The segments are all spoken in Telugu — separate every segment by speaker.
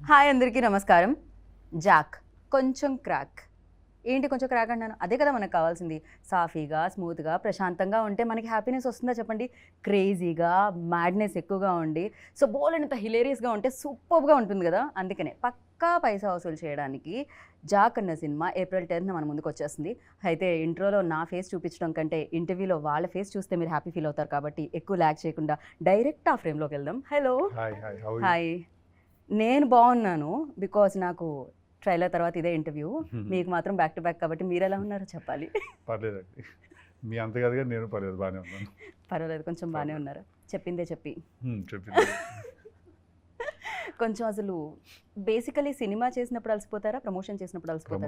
Speaker 1: హాయ్ అందరికీ నమస్కారం. జాక్ కొంచెం క్రాక్. ఏంటి కొంచెం క్రాక్ అంటున్నాను? అదే కదా మనకు కావాల్సింది. సాఫీగా, స్మూత్గా, ప్రశాంతంగా ఉంటే మనకి హ్యాపీనెస్ వస్తుందా చెప్పండి? క్రేజీగా, మ్యాడ్నెస్ ఎక్కువగా ఉండి సో బోలెడంత హిలేరియస్గా ఉంటే సూపర్గా ఉంటుంది కదా. అందుకనే పక్కా పైసా వసూలు చేయడానికి జాక్ అన్న సినిమా ఏప్రిల్ 10th మన ముందుకు వచ్చేస్తుంది. అయితే ఇంట్రోలో నా ఫేస్ చూపించడం కంటే ఇంటర్వ్యూలో వాళ్ళ ఫేస్ చూస్తే మీరు హ్యాపీ ఫీల్ అవుతారు కాబట్టి ఎక్కువ ల్యాగ్ చేయకుండా డైరెక్ట్ ఆ ఫ్రేమ్లోకి వెళ్దాం. హలో. హాయ్. నేను బాగున్నాను బికాజ్ నాకు ట్రైలర్ తర్వాత ఇదే ఇంటర్వ్యూ. మీకు మాత్రం బ్యాక్ టు బ్యాక్ కాబట్టి మీరు ఎలా ఉన్నారో చెప్పాలి.
Speaker 2: పర్లేదండి, మీ అంత కదగా నేను పర్లేదు, బాగానే ఉన్నాను.
Speaker 1: పర్వాలేదు, కొంచెం బాగానే ఉన్నారు. చెప్పిందే చెప్పి
Speaker 2: చెప్పింది.
Speaker 1: కొంచెం అసలు బేసికలీ సినిమా చేసినప్పుడు అలసిపోతారా, ప్రమోషన్ చేసినప్పుడు అలసిపోతారా?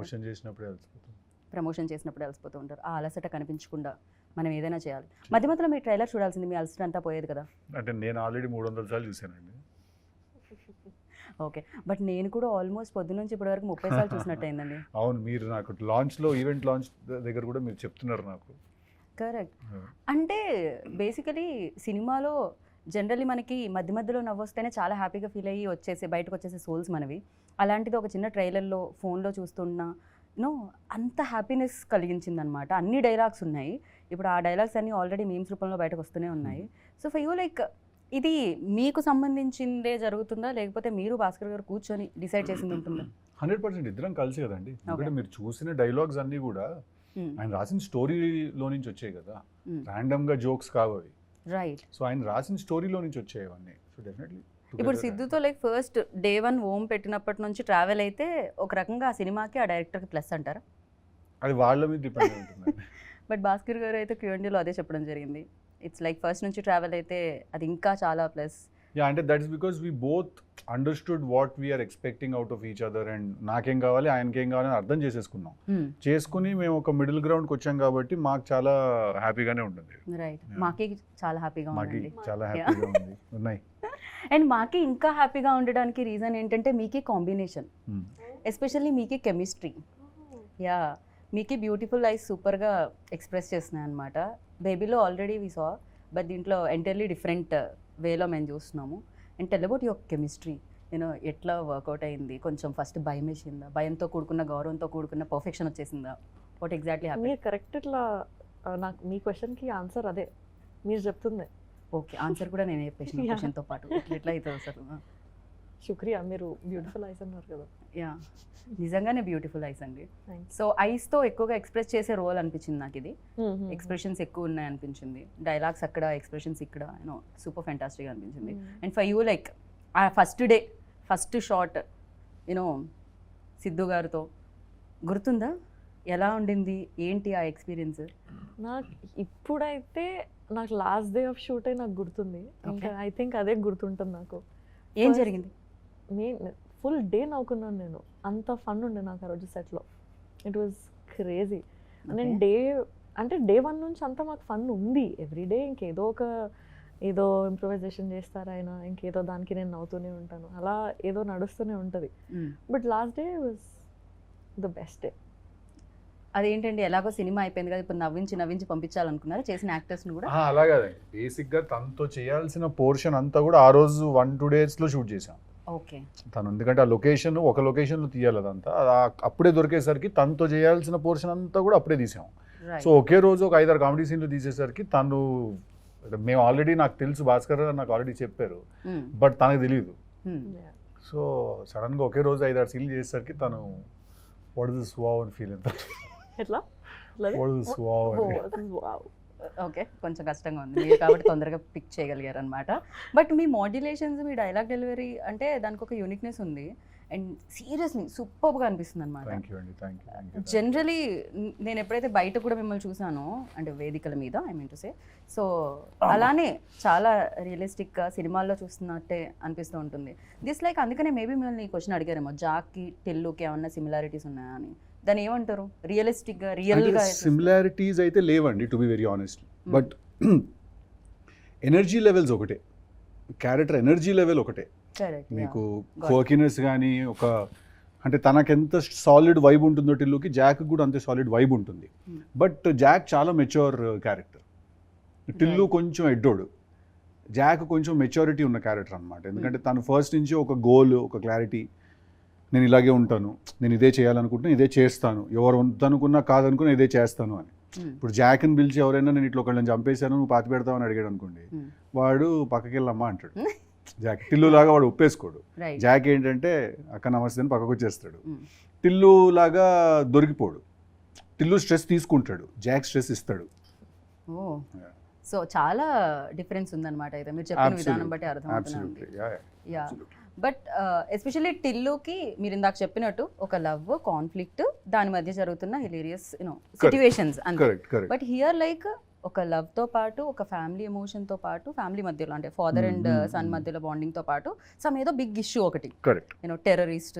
Speaker 1: ప్రమోషన్ చేసినప్పుడు అలసిపోతూ ఉంటారు. ఆ అలసట కనిపించకుండా మనం ఏదైనా చేయాలి. మధ్య మధ్యలో మీ ట్రైలర్ చూడాల్సింది, మీ అలసట అంతా పోయేది కదా.
Speaker 2: అంటే నేను ఆల్రెడీ 300 సార్లు చూసానండి.
Speaker 1: ఓకే, బట్ నేను కూడా ఆల్మోస్ట్ పొద్దున్నుంచి ఇప్పటి వరకు 30 సార్లు చూసినట్టు అయిందండి.
Speaker 2: అవును, మీరు నాకు లాంచ్లో ఈవెంట్ లాంచ్ దగ్గర కూడా మీరు చెప్తున్నారు నాకు.
Speaker 1: కరెక్ట్. అంటే బేసికలీ సినిమాలో జనరల్లీ మనకి మధ్య మధ్యలో నవ్వొస్తేనే చాలా హ్యాపీగా ఫీల్ అయ్యి బయటకు వచ్చేసే సోల్స్ మనవి. అలాంటిది ఒక చిన్న ట్రైలర్లో ఫోన్లో చూస్తున్నా అంత హ్యాపీనెస్ కలిగించింది అనమాట. అన్ని డైలాగ్స్ ఉన్నాయి. ఇప్పుడు ఆ డైలాగ్స్ అన్నీ ఆల్రెడీ మీమ్స్ రూపంలో బయటకు వస్తూనే ఉన్నాయి. సో ఫర్ యూ లైక్ ఇది మీకు సంబంధించిందే జరుగుతుందా, లేకపోతే మీరు భాస్కర్ గారు కూర్చొని డిసైడ్ చేసింది ఉంటుందా?
Speaker 2: 100% ఇద్దరం కలిసి కదండి. ఎందుకంటే మీరు చూసిన డైలాగ్స్ అన్నీ కూడా ఆయన రాసిన స్టోరీలో నుంచి వచ్చాయి కదా, ర్యాండమ్గా జోక్స్ కావు అవి.
Speaker 1: రైట్.
Speaker 2: సో ఆయన రాసిన స్టోరీలో నుంచి వచ్చాయి అవన్నీ. సో డెఫినెట్లీ
Speaker 1: ఇప్పుడు సిద్ధుతో లైక్ ఫస్ట్ డే 1 ఓం పెట్టినప్పటి నుంచి ట్రావెల్ అయితే ఒక రకంగా ఆ సినిమాకి ఆ డైరెక్టర్కి ప్లస్ అంటారా?
Speaker 2: అది వాళ్ళ మీద డిపెండ్ ఉంటుంది.
Speaker 1: బట్ భాస్కర్ గారు అయితే Q&Aలో అదే చెప్పడం జరిగింది. ఇట్స్ లైక్ ఫస్ట్ నుంచి ట్రావెల్ అయితే అది ఇంకా చాలా ప్లస్.
Speaker 2: యా, అంటే that is because we both understood what we're expecting out of each other. And నాకేం కావాలి, ఆయనకేం కావాలని అర్థం చేసేసుకున్నాం. చేసుకుని మేము ఒక మిడిల్ గ్రౌండ్కి వచ్చాం కాబట్టి మాకు చాలా హ్యాపీగానే ఉంటుంది.
Speaker 1: రైట్. మాకి చాలా హ్యాపీగా ఉంది.
Speaker 2: చాలా హ్యాపీగా ఉంది ఉన్నాయి.
Speaker 1: అండ్ మాకి ఇంకా హ్యాపీగా ఉండడానికి రీజన్ ఏంటంటే మీకి కాంబినేషన్, ఎస్పెషల్లీ మీకి కెమిస్ట్రీ. యా, మీకి బ్యూటిఫుల్ ఐస్ సూపర్గా ఎక్స్ప్రెస్ చేస్తున్నాయి అనమాట. బేబీలో ఆల్రెడీ వి సా, బట్ దీంట్లో ఎంటైర్లీ డిఫరెంట్ వేలో మేము చూస్తున్నాము. And tell about your chemistry. ఎట్లా వర్కౌట్ అయింది? కొంచెం ఫస్ట్ భయం వేసిందా? భయంతో కూడుకున్న, గౌరవంతో కూడుకున్న పర్ఫెక్షన్ వచ్చేసిందా? What exactly happy?
Speaker 3: మీరు కరెక్ట్. ఇట్లా నాకు మీ క్వశ్చన్కి ఆన్సర్ అదే మీరు చెప్తుంది.
Speaker 1: ఓకే, ఆన్సర్ కూడా నేను చెప్పేసిన క్వశ్చన్తో పాటు ఎట్లా అవుతుంది అసలు?
Speaker 3: శుక్రియా, మీరు బ్యూటిఫుల్ ఐస్ అన్నారు కదా.
Speaker 1: యా, నిజంగానే బ్యూటిఫుల్ ఐస్ అండి. సో ఐస్తో ఎక్కువగా ఎక్స్ప్రెస్ చేసే రోల్ అనిపించింది నాకు ఇది. ఎక్స్ప్రెషన్స్ ఎక్కువ ఉన్నాయి అనిపించింది. డైలాగ్స్ అక్కడ, ఎక్స్ప్రెషన్స్ ఇక్కడ, సూపర్ ఫెంటాస్టిక్ అనిపించింది. అండ్ ఫర్ యూ లైక్ ఆ first day first shot Siddhu గారితో గుర్తుందా? ఎలా ఉండింది, ఏంటి ఆ ఎక్స్పీరియన్స్?
Speaker 3: నాకు ఇప్పుడైతే నాకు లాస్ట్ డే ఆఫ్ షూటే నాకు గుర్తుంది. ఇంకా ఐ థింక్ అదే గుర్తుంటుంది నాకు.
Speaker 1: ఏం జరిగింది?
Speaker 3: ఫుల్ డే నవ్వుకున్నాను నేను. అంత ఫన్ ఉండే నాకు ఆ రోజు సెట్లో. It was crazy. నేను డే 1 నుంచి అంతా మాకు ఫన్ ఉంది. ఎవ్రీడే ఏదో ఇంప్రూవైజేషన్ చేస్తారు ఆయన, ఇంకేదో దానికి నేను నవ్వుతూనే ఉంటాను. అలా ఏదో నడుస్తూనే ఉంటుంది. But last day was the best day.
Speaker 1: అదేంటండి, ఎలాగో సినిమా అయిపోయింది కదా, ఇప్పుడు నవ్వించి పంపించాలనుకున్నారు చేసిన యాక్టర్స్ని కూడా?
Speaker 2: అలా కాదండి, బేసిక్గా తనతో చేయాల్సిన పోర్షన్ అంతా కూడా ఆ రోజు 1-2 డేస్లో షూట్ చేసాం.
Speaker 1: ఓకే.
Speaker 2: తను ఎందుకంటే ఒక లొకేషన్లో తీయాలి, అదంతా అప్పుడే దొరికేసరికి తనతో చేయాల్సిన పోర్షన్ అంతా కూడా అప్పుడే తీసాం. సో ఒకే రోజు ఒక 5-6 కామెడీ సీన్లు తీసేసరికి మేము ఆల్రెడీ, నాకు తెలుసు భాస్కర్ నాకు ఆల్రెడీ చెప్పారు, బట్ తనకు తెలియదు. సో సడన్గా ఒకే రోజు 5-6 సీన్లు చేసేసరికి తను వాట్ ఇస్ దిస్ వావ్ అని ఫీల్ అవుతారు.
Speaker 3: ఎట్లా?
Speaker 1: ఓకే, కొంచెం కష్టంగా ఉంది మీరు కాబట్టి తొందరగా పిక్ చేయగలిగారు అనమాట. But me modulations, me dialogue delivery అంటే దానికి ఒక యూనిక్నెస్ ఉంది. అండ్ సీరియస్లీ సూపర్గా అనిపిస్తుంది అనమాట. జనరలీ నేను ఎప్పుడైతే బయట కూడా మిమ్మల్ని చూసానో, అంటే వేదికల మీద I mean to say, so అలానే చాలా రియలిస్టిక్గా సినిమాల్లో చూస్తున్నట్టే అనిపిస్తూ ఉంటుంది. దిస్ లైక్ అందుకనే మేబీ మిమ్మల్ని ఈ క్వశ్చన్ అడిగారేమో, జాక్కి టిల్లుకి ఏమన్నా సిమిలారిటీస్ ఉన్నాయా అని. దాన్ని ఏమంటారు? రియలిస్టిక్గా, రియల్గా
Speaker 2: సిమిలారిటీస్ అయితే లేవండి, to be very honest. But energy levels ఒకటే, క్యారెక్టర్ ఎనర్జీ లెవెల్ ఒకటే. మీకు క్వర్కినెస్ కానీ అంటే తనకెంత సాలిడ్ వైబ్ ఉంటుందో టిల్లుకి, జాక్ కూడా అంతే సాలిడ్ వైబ్ ఉంటుంది. బట్ జాక్ చాలా మెచ్యూర్ క్యారెక్టర్, టిల్లు కొంచెం ఎడ్డోడు. జాక్ కొంచెం మెచ్యూరిటీ ఉన్న క్యారెక్టర్ అనమాట. ఎందుకంటే తను ఫస్ట్ నుంచి ఒక గోల్, ఒక క్లారిటీ, నేను ఇలాగే ఉంటాను, నేను ఇదే చేయాలనుకుంటున్నా ఇదే చేస్తాను, ఎవరు వద్దనుకున్నా కాదనుకున్నా ఇదే చేస్తాను అని. ఇప్పుడు జాక్ని పిలిచి ఎవరైనా నేను ఇట్లా ఒకళ్ళని చంపేశాను నువ్వు పాతి పెడతావు అని అడిగాడు అనుకోండి, వాడు పక్కకి వెళ్ళమ్మా అంటాడు. జాక్ టిల్లులాగా వాడు ఒప్పేసుకోడు. జాక్ ఏంటంటే అక్క నమస్తే అని పక్కకు వచ్చేస్తాడు. టిల్లు లాగా దొరికిపోడు. టిల్లు స్ట్రెస్ తీసుకుంటాడు, జాక్ స్ట్రెస్ ఇస్తాడు.
Speaker 1: సో చాలా డిఫరెన్స్ ఉందన్నమాట అయితే మీరు చెప్పిన విధానం బట్టి అర్థమవుతుంది. యా, బట్ ఎస్పెషల్లీ టిల్లుకి మీరు ఇందాక చెప్పినట్టు ఒక లవ్ కాన్ఫ్లిక్ట్ దాని మధ్య జరుగుతున్న హిలేరియస్ సిచ్యువేషన్స్ అంతే. బట్ హియర్ లైక్ ఒక లవ్ తో పాటు ఒక ఫ్యామిలీ ఎమోషన్ తో పాటు ఫ్యామిలీ మధ్యలో అంటే ఫాదర్ అండ్ సన్ మధ్యలో బాండింగ్ తో పాటు సమ్ ఏదో బిగ్ ఇష్యూ ఒకటి టెర్రరిస్ట్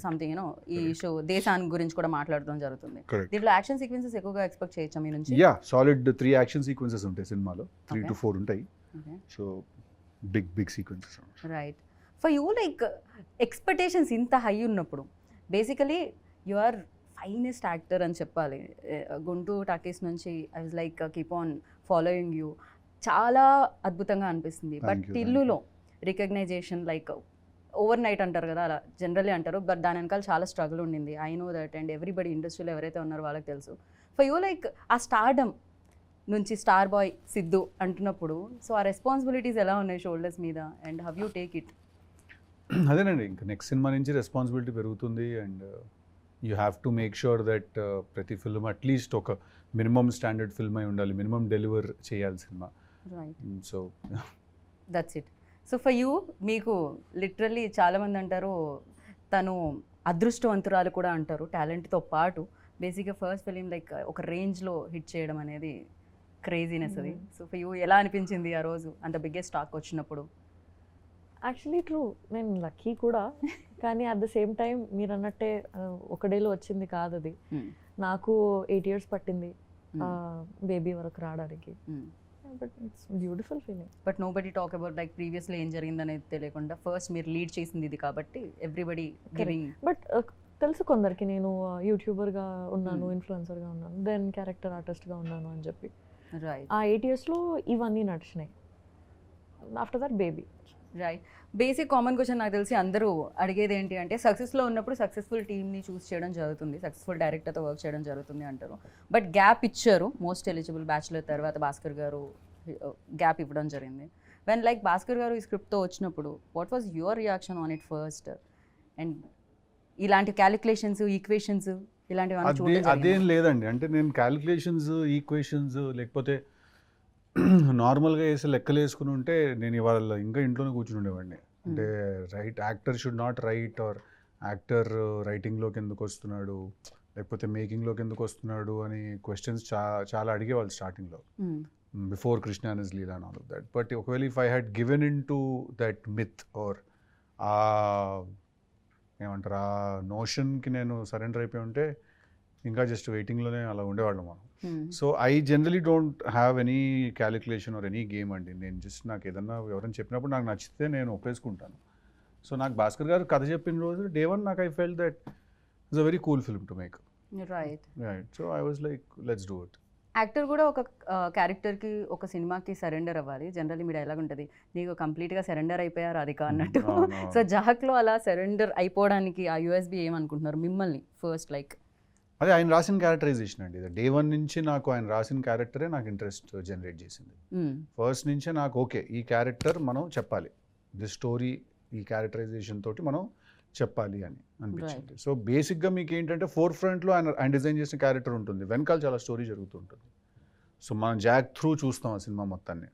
Speaker 1: సంథింగ్ ఈ ఇష్యూ దేశానికి గురించి కూడా మాట్లాడడం జరుగుతుంది. దీంట్లో యాక్షన్ సీక్వెన్సెస్ ఎక్కువగా ఎక్స్పెక్ట్ చేయొచ్చా మీ నుంచి?
Speaker 2: యా, సాలిడ్ 3 యాక్షన్ సీక్వెన్సెస్ ఉంటాయి సినిమాలో, 3 to 4 ఉంటాయి. So big sequences.
Speaker 1: Right. For you like expectations ఇంత హై ఉన్నప్పుడు basically you are finest actor అని చెప్పాలి. గుంటూరు టాకీస్ నుంచి I was like keep on following you, చాలా అద్భుతంగా అనిపిస్తుంది. బట్ టిల్లులో రికగ్నైజేషన్ లైక్ ఓవర్ నైట్ అంటారు కదా, అలా జనరల్లీ అంటారు, బట్ దాని వెనకాల చాలా స్ట్రగుల్ ఉండింది. I know that and everybody ఇండస్ట్రీలో ఎవరైతే ఉన్నారో వాళ్ళకి తెలుసు. ఫర్ యూ లైక్ ఆ స్టార్డమ్ నుంచి స్టార్ బాయ్ సిద్ధు అంటున్నప్పుడు సో ఆ రెస్పాన్సిబిలిటీస్ ఎలా ఉన్నాయి షోల్డర్స్ మీద and have you take it?
Speaker 2: అదేనండి, ఇంకా నెక్స్ట్ సినిమా నుంచి రెస్పాన్సిబిలిటీ పెరుగుతుంది and you have to make sure that ప్రతి ఫిల్మ్ అట్లీస్ట్ ఒక మినిమం స్టాండర్డ్ ఫిల్మ్ అయి ఉండాలి, మినిమం డెలివర్ చేయాలి cinema. So
Speaker 1: that's it. So for you మీకు లిటరల్లీ చాలామంది అంటారు తను అదృష్టవంతురాలు కూడా అంటారు టాలెంట్తో పాటు. బేసిక్గా ఫస్ట్ ఫిలిం లైక్ ఒక రేంజ్లో హిట్ చేయడం అనేది క్రేజీనెస్ అది. సో ఫర్ యూ ఎలా అనిపించింది ఆ రోజు అంత బిగ్గెస్ట్ టాక్ వచ్చినప్పుడు?
Speaker 3: యాక్చువల్లీ ట్రూ, నేను లక్కీ కూడా, కానీ అట్ ద సేమ్ టైం మీరు అన్నట్టే ఒక డేలో వచ్చింది కాదు అది. నాకు 8 years పట్టింది బేబీ వరకు రావడానికి. But it's beautiful feeling.
Speaker 1: But nobody talk about like ప్రీవియస్లో ఏం జరిగిందనేది తెలియకుండా ఫస్ట్ మీరు లీడ్ చేసింది ఇది కాబట్టి ఎవ్రీబడి గివింగ్.
Speaker 3: బట్ తెలుసు కొందరికి నేను యూట్యూబర్గా ఉన్నాను, ఇన్ఫ్లుయెన్సర్గా ఉన్నాను, దెన్ క్యారెక్టర్ ఆర్టిస్ట్గా ఉన్నాను అని చెప్పి.
Speaker 1: రైట్.
Speaker 3: ఆ 8 yearsలో ఇవన్నీ నడిచినాయి. After that baby.
Speaker 1: Right. Basic common question నాకు తెలిసి అందరూ అడిగేది ఏంటి అంటే సక్సెస్లో ఉన్నప్పుడు సక్సెస్ఫుల్ టీమ్ని చూస్ చేయడం జరుగుతుంది, సక్సెస్ఫుల్ డైరెక్టర్తో వర్క్ చేయడం జరుగుతుంది అంటారు. బట్ గ్యాప్ ఇచ్చారు, మోస్ట్ ఎలిజిబుల్ బ్యాచులర్ తర్వాత భాస్కర్ గారు గ్యాప్ ఇవ్వడం జరిగింది. వెన్ లైక్ భాస్కర్ గారు ఈ స్క్రిప్ట్తో వచ్చినప్పుడు what was your reaction on it first? And ఇలాంటి క్యాలిక్యులేషన్స్ ఈక్వేషన్స్ ఇలాంటివి
Speaker 2: అదేం లేదండి. అంటే నేను క్యాలిక్యులేషన్స్ ఈక్వేషన్స్ లేకపోతే నార్మల్గా వేసి లెక్కలు వేసుకుని ఉంటే నేను ఇవాళ ఇంకా ఇంట్లోనే కూర్చుని ఉండేవాడిని. అంటే actor should not write or actor రైటింగ్లోకి ఎందుకు వస్తున్నాడు లేకపోతే మేకింగ్లోకి ఎందుకు వస్తున్నాడు అని క్వశ్చన్స్ చాలా అడిగేవాళ్ళు స్టార్టింగ్లో, before Krishna and his Leela and all of that. But ఒకవేళ if I had given in to that myth or ఏమంటారు ఆ నోషన్కి నేను సరెండర్ అయిపోయి ఉంటే ఇంకా జస్ట్ వెయిటింగ్లోనే అలా ఉండేవాళ్ళం మనం. So I generally don't have any calculation or any game అండి. నేను జస్ట్ నాకు ఏదన్నా ఎవరైనా చెప్పినప్పుడు నాకు నచ్చితే నేను ఒప్పేసుకుంటాను. సో నాకు భాస్కర్ గారు కథ చెప్పిన రోజు డే 1 నాకు I felt that it's a very cool film to make.
Speaker 1: Right.
Speaker 2: So I was like let's do it.
Speaker 1: Actor కూడా ఒక క్యారెక్టర్కి ఒక సినిమాకి సరెండర్ అవ్వాలి. జనరల్లీ మీ డైలాగ్ ఉంటుంది నీకు కంప్లీట్గా సరెండర్ అయిపోయారు అది అన్నట్టు. సో జాక్లో అలా సరెండర్ అయిపోవడానికి ఆ యూఎస్బీ ఏమనుకుంటున్నారు మిమ్మల్ని ఫస్ట్ లైక్?
Speaker 2: అదే ఆయన రాసిన క్యారెక్టరైజేషన్ అండి. డే 1 నుంచి నాకు ఆయన రాసిన క్యారెక్టరే నాకు ఇంట్రెస్ట్ జనరేట్ చేసింది. ఫస్ట్ నుంచే నాకు ఓకే ఈ క్యారెక్టర్ మనం చెప్పాలి, ది స్టోరీ ఈ క్యారెక్టరైజేషన్ తోటి మనం చెప్పాలి అని అనిపించింది. సో బేసిక్గా మీకు ఏంటంటే ఫోర్ ఫ్రంట్లో ఆయన డిజైన్ చేసిన క్యారెక్టర్ ఉంటుంది, వెనకాల చాలా స్టోరీ జరుగుతుంటుంది. సో మనం జాక్ త్రూ చూస్తాం ఆ సినిమా మొత్తాన్ని.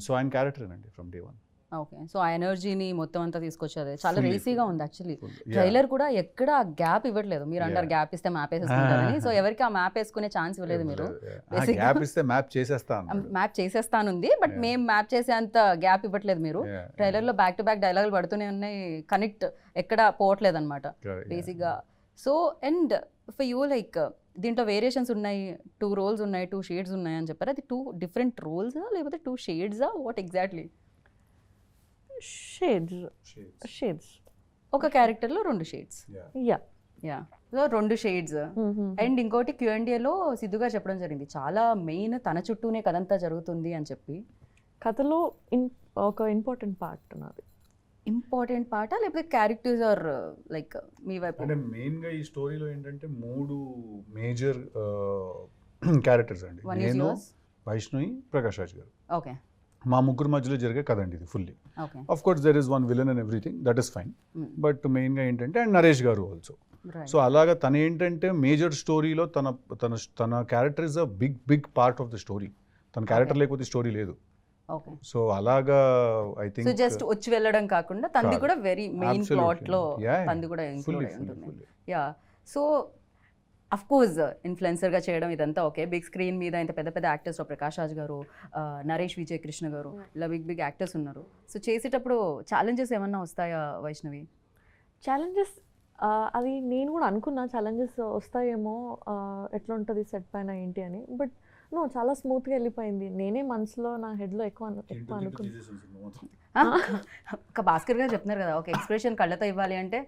Speaker 2: సో ఆయన క్యారెక్టరేనండి ఫ్రమ్ డే 1.
Speaker 1: ఓకే. సో ఆ ఎనర్జీని మొత్తం అంతా తీసుకొచ్చేది చాలా రేసీగా ఉంది యాక్చువల్లీ. ట్రైలర్ కూడా ఎక్కడ గ్యాప్ ఇవ్వట్లేదు. మీరు అంటారు గ్యాప్ ఇస్తే మ్యాప్ వేసేసుకుంటారని, సో ఎవరికి ఆ మ్యాప్ వేసుకునే ఛాన్స్ ఇవ్వలేదు మీరు. మ్యాప్ చేసేస్తానుంది బట్ మేము మ్యాప్ చేసేంత గ్యాప్ ఇవ్వట్లేదు మీరు. ట్రైలర్లో బ్యాక్ టు బ్యాక్ డైలాగులు పడుతూనే ఉన్నాయి, కనెక్ట్ ఎక్కడ పోవట్లేదు అనమాట బేసిక్గా. So and for you like దీంట్లో వేరియేషన్స్ ఉన్నాయి, 2 roles ఉన్నాయి, 2 shades ఉన్నాయి అని చెప్పారు. అది 2 different roles లేకపోతే 2 shades వాట్ ఎగ్జాక్ట్లీ?
Speaker 3: షేడ్స్
Speaker 1: ఒక క్యారెక్టర్లో 2 shades.
Speaker 3: Yeah
Speaker 1: so 2 shades. And ఇంకోటి Q&Aలో సిద్ధుగా చెప్పడం జరిగింది చాలా మెయిన్ తన చుట్టూనే కథంతా జరుగుతుంది అని చెప్పి.
Speaker 3: కథలో ఒక ఇంపార్టెంట్ పార్ట్ నాది.
Speaker 1: ఇంపార్టెంట్ పార్టా లేకపోతే క్యారెక్టర్స్ ఆర్ లైక్ మీ వైపు?
Speaker 2: అంటే మెయిన్గా ఈ స్టోరీలో ఏంటంటే 3 మేజర్ క్యారెక్టర్స్ అండి.
Speaker 1: One is
Speaker 2: నేను,
Speaker 1: yours.
Speaker 2: వైష్ణవి, ప్రకాష్ రాజ్ గారు.
Speaker 1: ఓకే
Speaker 2: మా ముగ్గురు మధ్యలో జరిగే కథ అండి ఇది fully.
Speaker 1: Okay
Speaker 2: of course there is one villain and everything, that is fine. But మెయిన్గా ఏంటంటే అండ్ నరేష్ గారు ఆల్సో. సో అలాగా తన ఏంటంటే మేజర్ స్టోరీలో తన తన తన character is a big part of the story. తన క్యారెక్టర్ లేకపోతే స్టోరీ లేదు.
Speaker 1: ఓకే
Speaker 2: సో అలాగా ఐ
Speaker 1: సో
Speaker 2: థింక్
Speaker 1: జస్ట్ వచ్చి వెళ్ళడం కాకుండా తంది
Speaker 2: కాదు.
Speaker 1: కూడా వెరీ మెయిన్
Speaker 2: Absolutely.
Speaker 1: ప్లాట్ లో
Speaker 2: Yeah,
Speaker 1: తంది కూడా
Speaker 2: fully,
Speaker 1: ఇంక్లూడ్
Speaker 2: fully,
Speaker 1: ఉంటుంది.
Speaker 2: fully.
Speaker 1: Yeah so of course influencer గా చేయడం ఇదంతా ఓకే. బిగ్ స్క్రీన్ మీద ఇంత పెద్ద పెద్ద యాక్టర్స్ ప్రకాష్ రాజ్ గారు, నరేష్ విజయ్ కృష్ణ గారు, ఇలా బిగ్ యాక్టర్స్ ఉన్నారు. సో చేసేటప్పుడు ఛాలెంజెస్ ఏమన్నా వస్తాయా వైష్ణవి?
Speaker 3: ఛాలెంజెస్ అది నేను కూడా అనుకున్నా ఛాలెంజెస్ వస్తాయేమో, ఎట్లా ఉంటుంది సెట్ పైన ఏంటి అని. బట్ చాలా స్మూత్గా వెళ్ళిపోయింది. నేనే మనసులో నా హెడ్లో ఎక్కువ అనుకున్నా.
Speaker 1: ఒక భాస్కర్ గారు చెప్తున్నారు కదా, ఒక ఎక్స్ప్రెషన్ కళ్ళతో ఇవ్వాలి అంటే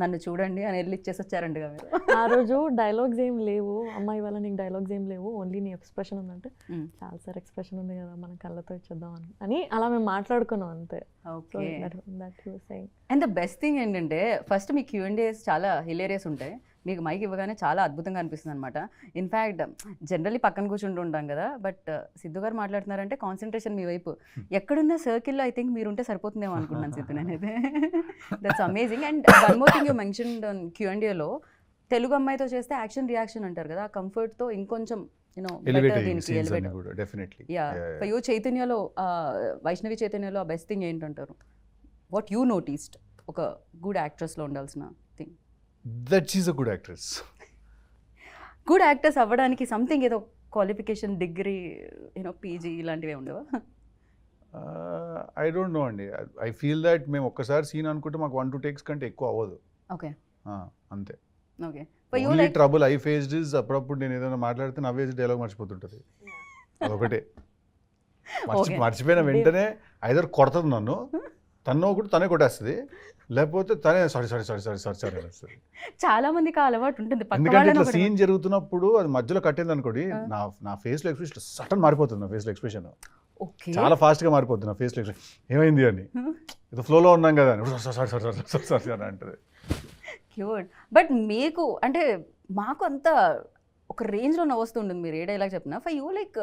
Speaker 1: నన్ను చూడండి అని వెళ్ళి ఇచ్చేసి వచ్చారండి మీరు.
Speaker 3: ఆ రోజు డైలాగ్స్ ఏం లేవు, అమ్మాయి వల్ల నీకు డైలాగ్స్ ఏం లేవు, ఓన్లీ నీ ఎక్స్ప్రెషన్ ఉందంటే చాలా సార్ ఎక్స్ప్రెషన్ ఉంది కదా మనం కళ్ళతో ఇచ్చేద్దాం అని అలా మేము మాట్లాడుకున్నాం అంతే.
Speaker 1: Okay
Speaker 3: saying.
Speaker 1: And the best thing ఏంటంటే ఫస్ట్ మీ Q&As చాలా హిలేరియస్ ఉంటాయి. మీకు మైక్ ఇవ్వగానే చాలా అద్భుతంగా అనిపిస్తుంది అనమాట. ఇన్ఫ్యాక్ట్ జనరల్లీ పక్కన కూర్చుంటూ ఉంటాం కదా, బట్ సిద్ధు గారు మాట్లాడుతున్నారంటే కాన్సన్ట్రేషన్ మీ వైపు. ఎక్కడున్న సర్కిల్లో ఐ థింక్ మీరు ఉంటే సరిపోతుందేమో అనుకున్నాను సిద్ధు నేనైతే. That's amazing. And one more thing you mentioned Q&Aలో తెలుగు అమ్మాయితో చేస్తే యాక్షన్ రియాక్షన్ అంటారు కదా, ఆ కంఫర్ట్తో ఇంకొంచెం చైతన్యలో వైష్ణవి చైతన్యలో ఆ బెస్ట్ థింగ్ ఏంటంటారు? వాట్ యూ నోటీస్డ్ ఒక గుడ్ యాక్ట్రెస్లో ఉండాల్సిన thing?
Speaker 2: That is a good actress.
Speaker 1: Good actors అవ్వడానికి సంథింగ్ ఏదో క్వాలిఫికేషన్, డిగ్రీ, పీజీ ఇలాంటివి ఉండవా?
Speaker 2: ఐ డోంట్ నో అండి. ఐ ఫీల్ దట్ మేము ఒక్కసారి సీన్ అనుకుంటే మాకు 1-2 టేక్స్ కంటే ఎక్కువ అవ్వదు.
Speaker 1: ఓకే
Speaker 2: అంతే.
Speaker 1: Okay
Speaker 2: only trouble I faced is అప్పుడప్పుడు నేను ఏదైనా మాట్లాడితే నవ్వేసి డైలాగ్ మర్చిపోతుంటుంది. అదొకటే. మర్చిపోయిన వెంటనే ఐదర్ కొడుతుంది నన్ను, తను ఒకటి తనే కొట్టేస్తుంది, లేకపోతే తనే సారీ అనేస్తుంది.
Speaker 1: చాలా మందికి ఆ అలవాటు ఉంటుంది.
Speaker 2: ఎందుకంటే ఇట్లా సీన్ జరుగుతున్నప్పుడు అది మధ్యలో కట్టింది అనుకోండి, నా ఫేస్ లో ఎక్స్ప్రెషన్ సడన్ మారిపోతుంది. నా ఫేస్ లో ఎక్స్ప్రెషన్ చాలా ఫాస్ట్ గా మారిపోతుంది. నా ఫేస్ లో ఎక్స్ప్రెషన్ ఏమైంది అని, ఇది ఫ్లోలో ఉన్నాం కదా అని సారీ అని అంటది.
Speaker 1: క్యూట్. బట్ మీకు అంటే మాకు అంత ఒక రేంజ్ లో నవ్వుతుంటుంది మీరు ఏ డైలాగ్ చెప్పినా. ఫర్ యూ లైక్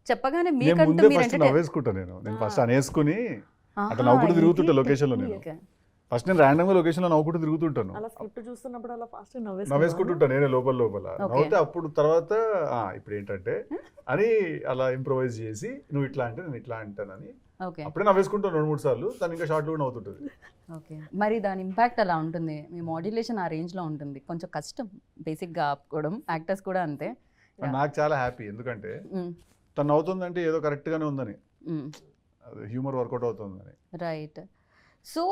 Speaker 1: చెప్పగానే మీకంటూ
Speaker 2: ఫస్ట్ నవ్వేసుకుంటాను. నేను ఫస్ట్ అనేసుకుని అట్లా నవ్వుకుంటూ తిరుగుతుంటా లొకేషన్ లో. నేను ఫస్ట్ నేను ర్యాండమ్ గా లొకేషన్ లో నవ్వుకుంటూ తిరుగుతుంటాను, నవ్వేసుకుంటుంటాను నేనే లోపల నవ్వుతే. అప్పుడు తర్వాత ఇప్పుడు ఏంటంటే అని అలా ఇంప్రొవైజ్ చేసి నువ్వు ఇట్లా అంటే నేను ఇట్లా అంటానని అప్పుడే నవ్వేసుకుంటాను 2-3 సార్లు. తను ఇంకా షార్ట్ కూడా నవ్వుతుంటుంది.
Speaker 1: ఓకే మరి దాని ఇంపాక్ట్ అలా ఉంటుంది. మీ మాడ్యులేషన్ ఆ రేంజ్ లో ఉంటుంది. కొంచెం కష్టం బేసిక్ గా ఆపుకోవడం. యాక్టర్స్ కూడా అంతే.
Speaker 2: నాకు చాలా హ్యాపీ, ఎందుకంటే తను నవ్వుతుందంటే ఏదో కరెక్ట్ గానే ఉందని, హ్యూమర్ వర్కౌట్ అవుతుందని.
Speaker 1: రైట్. సో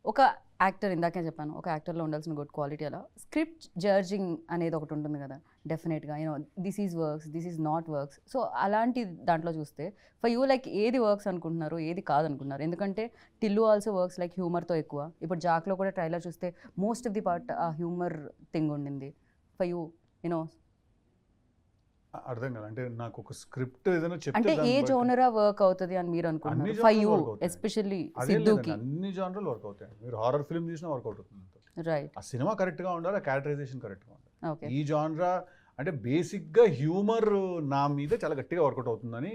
Speaker 1: ఒక యాక్టర్, ఇందాకే చెప్పాను, ఒక యాక్టర్లో ఉండాల్సిన గుడ్ క్వాలిటీ అలా స్క్రిప్ట్ జడ్జింగ్ అనేది ఒకటి ఉంటుంది కదా డెఫినెట్గా. This is works, this is not works. So అలాంటి దాంట్లో చూస్తే ఫర్ యూ లైక్ ఏది వర్క్స్ అనుకుంటున్నారు, ఏది కాదనుకుంటున్నారు? ఎందుకంటే టిల్లు ఆల్సో వర్క్స్ లైక్ హ్యూమర్తో ఎక్కువ. ఇప్పుడు జాక్లో కూడా ట్రైలర్ చూస్తే మోస్ట్ ఆఫ్ ది పార్ట్ ఆ హ్యూమర్ థింగ్ ఉండింది. ఫర్ యూ
Speaker 2: అర్థం కాదు అంటే నాకు ఒక స్క్రిప్ట్ ఏదైనా చెప్తే
Speaker 1: అంటే ఏ జోనరా వర్క్ అవుతుంది అని మీరు అనుకుంటున్నారు? ఫర్ యూ ఎస్పెషల్లీ సిద్ధుకి
Speaker 2: అన్ని జానర్లు వర్క్ అవుతాయి. మీరు హారర్ ఫిల్మ్ చూసినా వర్క్ అవుతుంది.
Speaker 1: రైట్.
Speaker 2: ఆ సినిమా కరెక్ట్ గా ఉండాలి, ఆ క్యారెక్టరైజేషన్ కరెక్ట్ గా ఉండాలి.
Speaker 1: ఓకే.
Speaker 2: ఈ జానరా అంటే బేసిక్ గా హ్యూమర్ నా మీద చాలా గట్టిగా వర్కౌట్ అవుతుందని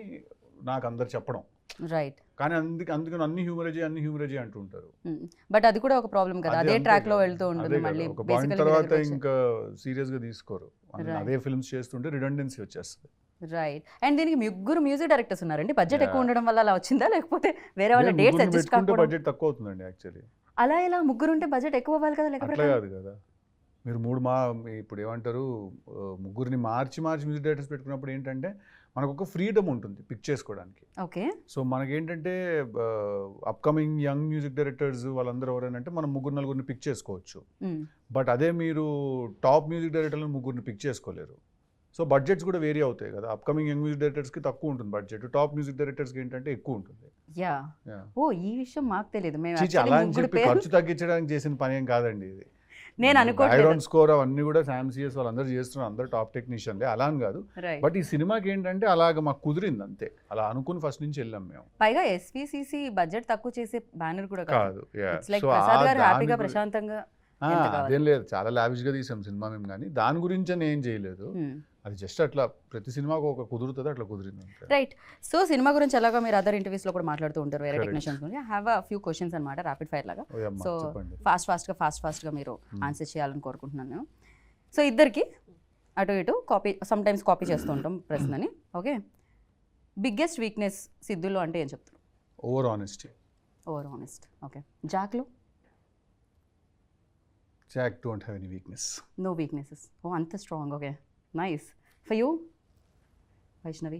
Speaker 2: నాకు అందరు చెప్పడం.
Speaker 1: రైట్.
Speaker 2: కానీ అందుకని అన్ని హ్యూమరేజీ అంటుంటారు.
Speaker 1: బట్ అది కూడా ఒక ప్రాబ్లం కదా, అదే ట్రాక్ లో వెళ్తూ ఉంటుంది. మళ్ళీ
Speaker 2: ఒక పాయింట్ తర్వాత ఇంకా సీరియస్ గా తీసుకోరు. అదే ఫిల్మ్స్ చేస్తుంటే రిడెండెన్సీ వచ్చేస్తుంది.
Speaker 1: రైట్. అండ్ దీనికి ముగ్గురు మ్యూజిక్ డైరెక్టర్స్ ఉన్నారండి. బడ్జెట్ ఎక్కువ ఉండడం వల్ల అలా వచ్చిందా, లేకపోతే వేరే వాళ్ళ డేట్స్ అడ్జస్ట్ కాకపోవడం?
Speaker 2: బడ్జెట్ తక్కువ అవుతుందండి యాక్చువల్లీ.
Speaker 1: అలా ఎలా ముగ్గురు ఉంటే బడ్జెట్ ఎక్కువ అవ్వాలి కదా?
Speaker 2: అట్లా కాదు కదా, మీరు ఇప్పుడు ఏమంటారు, ముగ్గురిని మార్చి మ్యూజిక్ డైరెక్టర్స్ పెట్టుకున్నప్పుడు ఏంటంటే మనకు ఒక ఫ్రీడమ్ ఉంటుంది పిక్ చేసుకోవడానికి.
Speaker 1: ఓకే. సో
Speaker 2: మనకేంటంటే అప్కమింగ్ యంగ్ మ్యూజిక్ డైరెక్టర్స్ వాళ్ళందరూ ఎవరైనా మనం 3-4 పిక్ చేసుకోవచ్చు. బట్ అదే మీరు టాప్ మ్యూజిక్ డైరెక్టర్లను 3 పిక్ చేసుకోలేరు. సో బడ్జెట్స్ కూడా వేరీ అవుతాయి కదా. అప్కమింగ్ యంగ్ మ్యూజిక్ డైరెక్టర్స్కి తక్కువ ఉంటుంది బడ్జెట్, టాప్ మ్యూజిక్ డైరెక్టర్స్కి ఏంటంటే ఎక్కువ ఉంటుంది.
Speaker 1: ఓ ఈ విషయం మాకు తెలియదు.
Speaker 2: అలా అని చెప్పి ఖర్చు తగ్గించడానికి చేసిన పని ఏం కాదండి ఇది.
Speaker 1: నేను అనుకోవట్లేదు
Speaker 2: బ్యాక్గ్రౌండ్ స్కోర్ అవన్నీ కూడా SAM-CS వాళ్ళందరూ చేస్తున్నారు, అందరూ టాప్ టెక్నీషియన్లే, అలా అని కాదు.
Speaker 1: రైట్.
Speaker 2: బట్ ఈ సినిమాకి ఏంటంటే అలాగ మాకు కుదిరింది అంతే, అలా అనుకుని ఫస్ట్ నుంచి వెళ్ళాం మేము.
Speaker 1: పైగా ఎస్విసిసి బడ్జెట్ తక్కువ చేసే బ్యానర్ కూడా కాదు.
Speaker 2: కాదు, yeah.
Speaker 1: It's like
Speaker 2: So,
Speaker 1: Prasad గారు
Speaker 2: దాని
Speaker 1: హ్యాపీగా
Speaker 2: గురి-
Speaker 1: ప్రశాంతంగా
Speaker 2: ఆ,
Speaker 1: ఎంత కావాలి?
Speaker 2: అదేం లేదు, చాలా లావిష్ గా తీసాం సినిమా మేము, కానీ దాని గురించి అని ఏం చేయలేదు. అది జస్ట్ అట్లా ప్రతి సినిమాకు ఒక కుదురుతుంది, అట్లా కుదిరింది అంతే.
Speaker 1: రైట్. సో సినిమా గురించి ఎలాగో మీరు అదర్ ఇంటర్వ్యూస్లో కూడా మాట్లాడుతూ ఉంటారు వేరే
Speaker 2: Correct.
Speaker 1: టెక్నీషియన్స్ గురించి. హ్యావ్ అ ఫ్యూ క్వశ్చన్స్ అనమాట, ర్యాపిడ్ ఫైర్ లాగా.
Speaker 2: ఓ అమ్మా,
Speaker 1: సో
Speaker 2: చెప్పండి.
Speaker 1: ఫాస్ట్గా మీరు ఆన్సర్ చేయాలని కోరుకుంటున్నాను నేను. సో ఇద్దరికి అటు ఇటు కాపీ, సమ్ టైమ్స్ కాపీ చేస్తూ ఉంటాం ప్రశ్నని. ఓకే, బిగ్గెస్ట్ వీక్నెస్ సిద్ధులో అంటే ఏం చెప్తారు?
Speaker 2: Over honesty.
Speaker 1: Over honest. Okay. జాక్లో?
Speaker 2: Jack don't have any weakness.
Speaker 1: No weaknesses. ఓ అంత strong. Okay, nice. For you? Vaishnavi?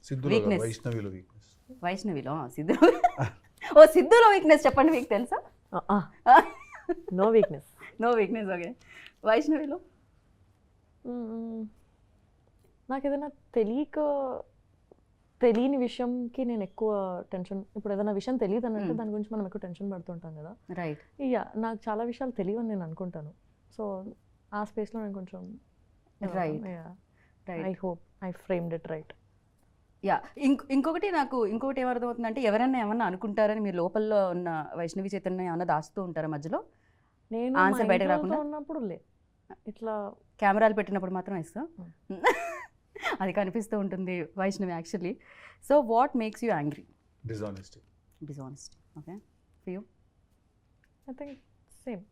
Speaker 2: సిద్ధులో
Speaker 1: Weakness.
Speaker 2: వైష్ణవిలో వీక్నెస్.
Speaker 1: వైష్ణవిలో సిద్ధులో ఓ సిద్ధులో వీక్నెస్ చెప్పండి, మీకు తెలుసా?
Speaker 3: No weakness.
Speaker 1: No weakness. Okay. వైష్ణవిలో?
Speaker 3: నాకు ఏదైనా తెలియని విషయంకి నేను ఎక్కువ టెన్షన్, ఇప్పుడు ఏదైనా విషయం తెలియదు అని అంటే దాని గురించి మనం ఎక్కువ టెన్షన్ పడుతుంటాం కదా.
Speaker 1: రైట్.
Speaker 3: ఇక నాకు చాలా విషయాలు తెలియని నేను అనుకుంటాను. సో ఆ స్పేస్లో నేను కొంచెం
Speaker 1: Right. Right.
Speaker 3: I hope I framed it right.
Speaker 1: Yeah. ఇంకొకటి ఏమర్థమవుతుందంటే, ఎవరైనా ఏమన్నా అనుకుంటారని మీరు లోపల ఉన్న వైష్ణవి చైతన్య ఏమన్నా దాస్తూ ఉంటారా మధ్యలో?
Speaker 3: నేను
Speaker 1: Answer
Speaker 3: మా
Speaker 1: బయటకు
Speaker 3: ఇంట్లో
Speaker 1: రాకుండా?
Speaker 3: ఉన్నప్పుడు ఇట్లా
Speaker 1: కెమెరాలు పెట్టినప్పుడు మాత్రం ఇస్తా. అది కనిపిస్తూ ఉంటుంది Vaishnavi actually. So what makes you angry?
Speaker 2: Dishonesty.
Speaker 1: Dishonesty. Okay. For you?
Speaker 3: I think same.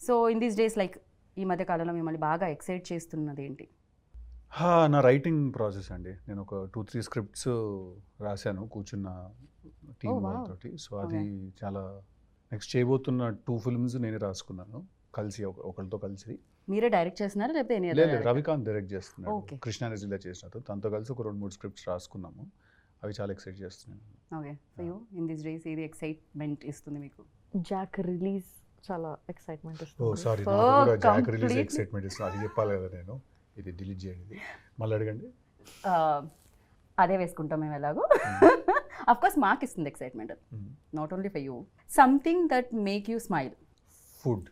Speaker 1: So in these days like ఈ మధ్య కాలంలో మిమ్మల్ని బాగా ఎక్సైట్ చేస్తున్నది ఏంటి?
Speaker 2: నా రైటింగ్ ప్రాసెస్ అండి. నేను ఒక 2-3 స్క్రిప్ట్స్ రాశాను కూర్చున్న టీం
Speaker 1: Oh, wow.
Speaker 2: వాళ్ళతోటి. సో అది చాలా నెక్స్ట్ చేయబోతున్న 2 ఫిల్మ్స్ నేనే రాసుకున్నాను కలిసి, ఒకరితో కలిసి.
Speaker 1: మీరే డైరెక్ట్ చేస్తున్నారా లేకపోతే ఎనీ
Speaker 2: లేదు, రవికాంత్ డైరెక్ట్ చేస్తున్నాడు,
Speaker 1: Okay.
Speaker 2: కృష్ణారెడ్డిలో చేసినట్టు. తనతో కలిసి ఒక 2-3 స్క్రిప్ట్స్ రాసుకున్నాము, అవి చాలా ఎక్సైట్ చేస్తున్నాను.
Speaker 1: Okay. For you in this days ఇది ఎక్సైట్మెంట్ ఇస్తుంది మీకు?
Speaker 3: జాక్ రిలీజ్ చాలా ఎక్సైట్మెంట్
Speaker 2: ఓ
Speaker 3: ఇస్తుంది.
Speaker 2: సారీ,
Speaker 1: Oh,
Speaker 2: నాకు కూడా జాక్ రిలీజ్
Speaker 1: completely.
Speaker 2: ఎక్సైట్మెంట్ ఇస్తుంది, అది చెప్పాలి కదా నేను. ఇది డిలీట్ చేయండి, మళ్ళీ అడగండి.
Speaker 1: అదే వేసుకుంటాం మేము ఎలాగో. అఫ్ కోర్స్ మాకు ఇస్తుంది excitement, not only for you. Something that make you smile?
Speaker 2: Food.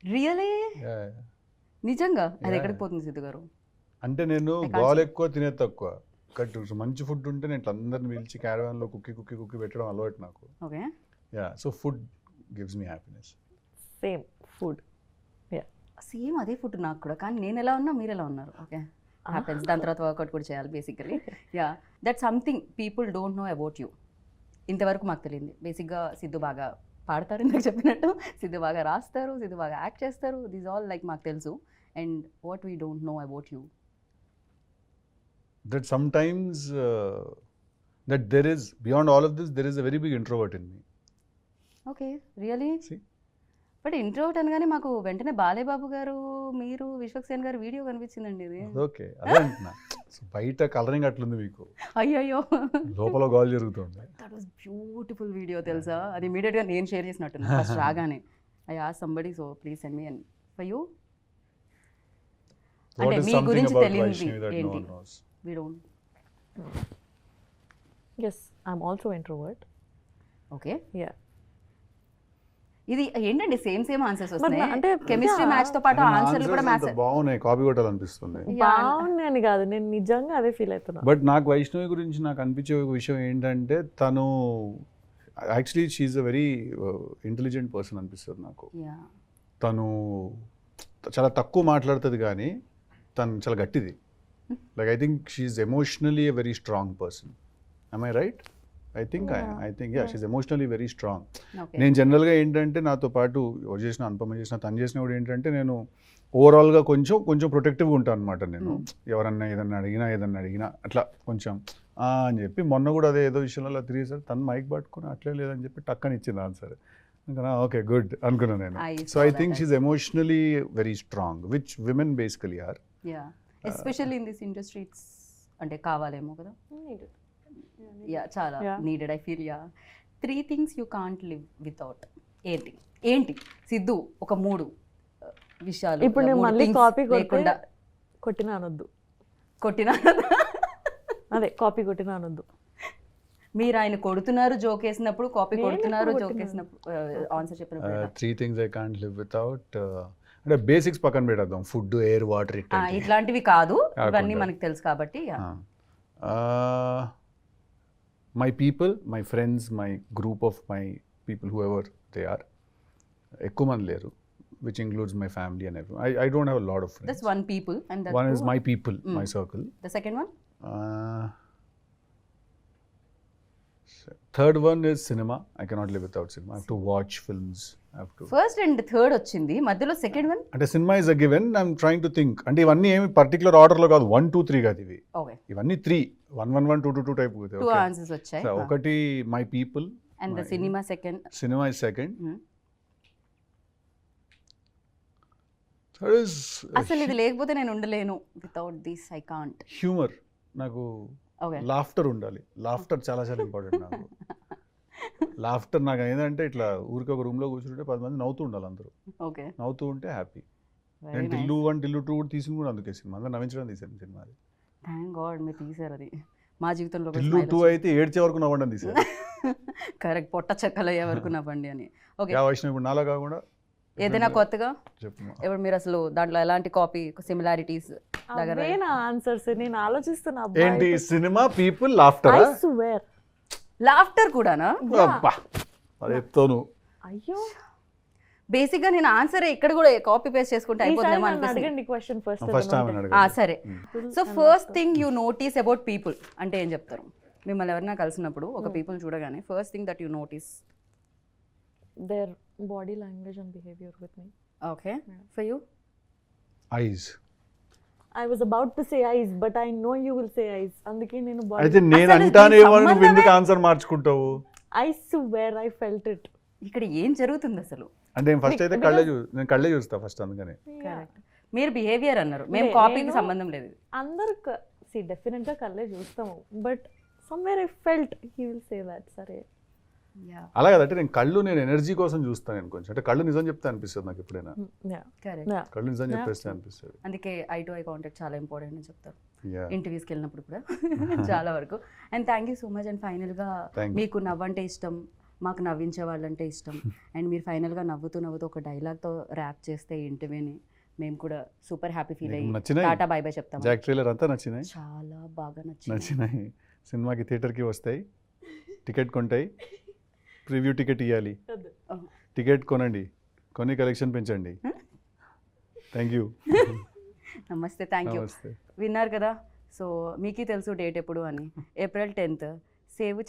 Speaker 1: Really? నిజంగా? అది
Speaker 2: Yeah.
Speaker 1: ఎక్కడికి పోతుంది సిద్ధు గారు?
Speaker 2: అంటే నేను
Speaker 1: I can't
Speaker 2: గోల్ ఎక్కువ తినేది తక్కువ. కట్ మంచి ఫుడ్ ఉంటే నేను ఇట్లా అందరిని పిలిచి క్యారవాన్లో కుక్కి పెట్టడం అలవాటు నాకు.
Speaker 1: Okay.
Speaker 2: Yeah, so food gives me happiness.
Speaker 3: Same food.
Speaker 1: Same అదే ఫుడ్ నాకు కూడా, కానీ నేను ఎలా ఉన్నా మీరు ఎలా ఉన్నారు. Okay, happens. దాని తర్వాత వర్కౌట్ కూడా చేయాలి basically. Yeah, that something people don't know about you. ఇంతవరకు మాకు తెలియదు. బేసిక్గా సిద్ధు బాగా పాడతారు, ఇందాక చెప్పినట్టు. సిద్ధు బాగా రాస్తారు, సిద్ధు బాగా యాక్ట్ చేస్తారు. దిస్ ఆల్ లైక్ మాకు తెలుసు. And what we don't know about you?
Speaker 2: That sometimes that there is, beyond all of this, there is a very big introvert in me.
Speaker 1: Okay, really?
Speaker 2: See?
Speaker 1: But introvert అనగానే మాకు వెంటనే బాలేబాబు గారు, మీరు, విశ్వక్సేన్ గారు వీడియో కనిపించిందండి. ఇది
Speaker 2: ఓకే, అదే అంటున్నా. సో బయట కలరింగ్ అట్లుంది మీకు,
Speaker 1: అయ్యయ్యో,
Speaker 2: లోపల గోల్ జరుగుతుంది.
Speaker 1: దట్ వాస్ బ్యూటిఫుల్ వీడియో తెలుసా? అది ఇమీడియట్గా నేను షేర్ చేసినట్టున్నా ఫస్ట్ రాగానే. I asked somebody, so please send me. And for you?
Speaker 2: What
Speaker 1: అంటే
Speaker 2: is
Speaker 1: మీ
Speaker 2: something
Speaker 1: గురించి
Speaker 2: about
Speaker 1: తెలియనిది
Speaker 2: Vaishnavi that no
Speaker 1: ఏంటి?
Speaker 2: one knows?
Speaker 1: We don't.
Speaker 3: Yes, I'm also introvert.
Speaker 1: Okay.
Speaker 3: Yeah.
Speaker 1: ఇది ఏంటండి సేమ్ ఆన్సర్స్ వస్తున్నాయి?
Speaker 3: అంటే
Speaker 1: కెమిస్ట్రీ మ్యాచ్ తో పాటు
Speaker 2: And
Speaker 1: ఆన్సర్లు కూడా
Speaker 2: answers
Speaker 1: మ్యాచ్.
Speaker 2: అంత బాగున్నాయి, కాపీ కొట్టాలనిపిస్తుంది.
Speaker 3: బాగుందని కాదు, నేను నిజంగా అదే ఫీల్ అవుతున్నా.
Speaker 2: బట్ నాకు వైష్ణవి గురించి నాకు అనిపించే ఒక విషయం ఏంటంటే, తను actually she's a very intelligent person అనిపిస్తుంది నాకు. తను చాలా తక్కువ మాట్లాడుతుంది, కానీ తను చాలా గట్టిది. Like I think she emotionally a very strong person. am I right? I think yeah, she's emotionally very strong. నేను జనరల్గా ఏంటంటే, నాతో పాటు ఎవరు చేసిన, అనుపమ చేసిన, తను చేసిన కూడా ఏంటంటే, నేను ఓవరాల్గా కొంచెం ప్రొటెక్టివ్గా ఉంటాను అనమాట. నేను ఎవరన్నా ఏదన్నా అడిగినా అట్లా కొంచెం అని చెప్పి, మొన్న కూడా అదే ఏదో విషయంలో అలా తిరిగేసారు, తను మైక్ పట్టుకుని అట్లే లేదని చెప్పి టక్కని ఇచ్చింది ఆన్సర్. ఇంకా ఓకే గుడ్ అనుకున్నాను నేను. So I think she emotionally very strong, which women basically are.
Speaker 1: Especially in this industry it's అంటే కావాలేమో కదా. యా, చాలా needed I feel. Yeah. 3 things you can't live without. ఏంటి సిద్ధు? ఒక 3 విషయాలు.
Speaker 3: ఇప్పుడు నేను మళ్ళీ కాపీ కొట్టినా అనొద్దు.
Speaker 1: కొట్టినా
Speaker 3: అదే కాపీ కొట్టినా అనొద్దు.
Speaker 1: మీరు ఆయన కొడుతున్నారు జోక్ వేసినప్పుడు, కాపీ
Speaker 3: నేను
Speaker 1: కొడుతున్నారు
Speaker 3: ఎప్పుడు
Speaker 1: జోక్
Speaker 3: కొట్టినాను?
Speaker 1: వేసినప్పుడు, ఆన్సర్ చెప్పినప్పుడు ఎలా?
Speaker 2: 3 things I can't live without. అంటే బేసిక్స్ పక్కన పెట్టేద్దాం, ఫుడ్, ఎయిర్, వాటర్,
Speaker 1: ఇట్లాంటివి కాదు, ఇవన్నీ
Speaker 2: కాకుండా.
Speaker 1: మనకు తెలుసు కాబట్టి yeah.
Speaker 2: My people, my friends, my group of my people, whoever they are. ఎక్కువ మంది లేరు, which includes my family and every. I don't have a lot of
Speaker 1: That's
Speaker 2: friends.
Speaker 1: one people and that
Speaker 2: One is
Speaker 1: two-
Speaker 2: my people, my circle.
Speaker 1: The second one?
Speaker 2: Third one is cinema. I cannot live without cinema. I have to watch films. I have to.
Speaker 1: First and third వచ్చింది, మధ్యలో సెకండ్ వన్.
Speaker 2: అంటే cinema is a given. I'm trying to think. అంటే ఇవన్నీ ఏమి పర్టికులర్ ఆర్డర్లో కాదు, 1, 2, 3 కాదు ఇవి.
Speaker 1: ఓకే,
Speaker 2: ఇవన్నీ 3, 1, 1, 1, 2, 2, 2 టైప్.
Speaker 1: టూ ఆన్సర్స్ వచ్చాయి.
Speaker 2: ఒకటి my people,
Speaker 1: and the cinema second.
Speaker 2: Cinema is second. Third is
Speaker 1: అసలు ఇది లేకపోతే నేను ఉండలేను, without this I can't.
Speaker 2: Humour. నాకు
Speaker 1: ఓకే,
Speaker 2: లాఫ్టర్ ఉండాలి. లాఫ్టర్ చాలా చాలా ఇంపార్టెంట్ నాకు. లాఫ్టర్ నాకు ఏంటంటే ఇట్లా ఊరికి ఒక రూమ్లో కూర్చుంటే 10 మంది నవ్వుతూ ఉండాలి, అందరూ
Speaker 1: ఓకే,
Speaker 2: నవ్వుతూ ఉంటే హ్యాపీ.
Speaker 1: వెరీ
Speaker 2: నేను
Speaker 1: నైస్.
Speaker 2: టిల్లు 1, టిల్లు 2 కూడా తీసింది కూడా అందుకే సినిమా. అందరూ నవ్వించడం తీసాను సినిమా. అది
Speaker 1: థ్యాంక్ గాడ్ మీరు తీసారు అది. మా జీవితంలో
Speaker 2: టిల్లు 2 అయితే ఏడ్చే వరకు నవ్వడం తీసాను.
Speaker 1: కరెక్ట్, పొట్ట చెక్కలు అయ్యే వరకు నవ్వండి అని. ఓకే,
Speaker 2: యా వైష్ణవ్, ఇప్పుడు నాలా కాకుండా
Speaker 1: ఏదైనా కొత్తగా
Speaker 2: చెప్పు.
Speaker 1: ఇప్పుడు మీరు అసలు దాంట్లో ఎలాంటి కాపీ సిమిలారిటీస్ దగ్గర
Speaker 3: అవే నా ఆన్సర్స్. నేను ఆలోచిస్తున్నా
Speaker 2: ఏంటి cinema, people, laughter.
Speaker 3: I swear.
Speaker 1: Laughter కూడానా?
Speaker 2: అబ్బా అది చెప్తాను.
Speaker 3: అయ్యో,
Speaker 1: బేసిక్ గా నేను ఆన్సర్ ఇక్కడ కూడా కాపీ పేస్ట్ చేసుకుంటే
Speaker 3: ఈసారి
Speaker 1: అయిపోతుందేమో
Speaker 3: నన్ను
Speaker 1: అనిపిస్తుంది.
Speaker 3: అడగండి క్వశ్చన్ ఫస్ట్.
Speaker 2: ఫస్ట్ ఆమె అడగండి.
Speaker 1: సరే, so first thing you notice about people అంటే ఏం చెప్తారు? మిమ్మల్ని ఎవరైనా కలిసినప్పుడు ఒక పీపుల్ చూడగానే first thing that you notice.
Speaker 3: Their body language and behaviour with me.
Speaker 1: Okay, for you?
Speaker 2: Eyes.
Speaker 3: I was about to say eyes, but I know you will say eyes. అందుకే నేను
Speaker 2: అయితే నేను
Speaker 1: అసలు
Speaker 2: అంటానేమో
Speaker 1: దీని
Speaker 2: నువ్వు ఎందుకు answer మార్చుకుంటావు?
Speaker 3: I swear I felt it.
Speaker 1: ఇక్కడ ఏం జరుగుతుంది అసలు?
Speaker 2: అంటే నేను ఫస్ట్ అయితే నేను కళ్ళే చూస్తా ఫస్ట్, అందుకని.
Speaker 1: కరెక్ట్, మీరు బిహేవియర్ అన్నారు, మేము
Speaker 3: లే,
Speaker 1: కాపీకి
Speaker 3: నేను-
Speaker 1: సంబంధం లేదు.
Speaker 3: అందరు డెఫినెట్ గా కళ్ళే చూస్తాము, but somewhere I felt he will say that. సరే,
Speaker 2: అలా కదంటే నేను ఎనర్జీ కోసం చూస్తాను. నేను కొంచెం అంటే కళ్ళు నిజం చెప్తే అనిపిస్తుంది నాకు ఎప్పుడైనా.
Speaker 1: కరెక్ట్,
Speaker 2: కళ్ళు నిజం చెప్పేస్తే అనిపిస్తుంది.
Speaker 1: అందుకే ఐ టు ఐ కాంటాక్ట్ చాలా ఇంపార్టెంట్ అని చెప్తారు
Speaker 2: యా,
Speaker 1: ఇంటర్వ్యూస్కి వెళ్ళినప్పుడు కూడా చాలా వరకు. And thank you so much. And ఫైనల్గా
Speaker 2: Thank you.
Speaker 1: మీకు నవ్వంటే ఇష్టం, మాకు నవ్వించే వాళ్ళంటే ఇష్టం. అండ్ మీరు ఫైనల్గా నవ్వుతూ ఒక డైలాగ్తో ర్యాప్ చేస్తే ఇంటర్వ్యూని మేము కూడా సూపర్ హ్యాపీ ఫీల్
Speaker 2: నీకు
Speaker 1: అయ్యి
Speaker 2: నచ్చినాయి?
Speaker 1: టాటా బై బై చెప్తాం.
Speaker 2: జాక్ ట్రైలర్ అంతా నచ్చినాయి.
Speaker 1: చాలా బాగా నచ్చింది.
Speaker 2: నచ్చినాయి. సినిమాకి థియేటర్కి వస్తాయి, టికెట్ కొంటాయి, ప్రివ్యూ టికెట్ ఇవ్వాలి. టికెట్ కొనండి, కొని కలెక్షన్ పెంచండి. Thank you.
Speaker 1: నమస్తే, థ్యాంక్ యూ.
Speaker 2: నమస్తే.
Speaker 1: విన్నారు కదా, సో మీకే తెలుసు డేట్ ఎప్పుడు అని. April 10th సేవ్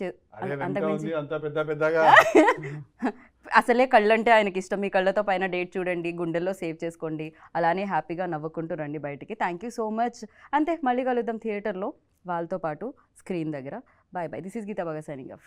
Speaker 1: అంతకుమించి
Speaker 2: అంతా పెద్దగా
Speaker 1: అసలే కళ్ళంటే ఆయనకి ఇష్టం. మీ కళ్ళతో పైన డేట్ చూడండి, గుండెల్లో సేవ్ చేసుకోండి, అలానే హ్యాపీగా నవ్వుకుంటూ రండి బయటికి. Thank you so much. అంతే, మళ్ళీ కలుద్దాం థియేటర్లో వాళ్ళతో పాటు స్క్రీన్ దగ్గర. Bye bye. This is Geeta బాగా సైనింగ్ ఆఫ్.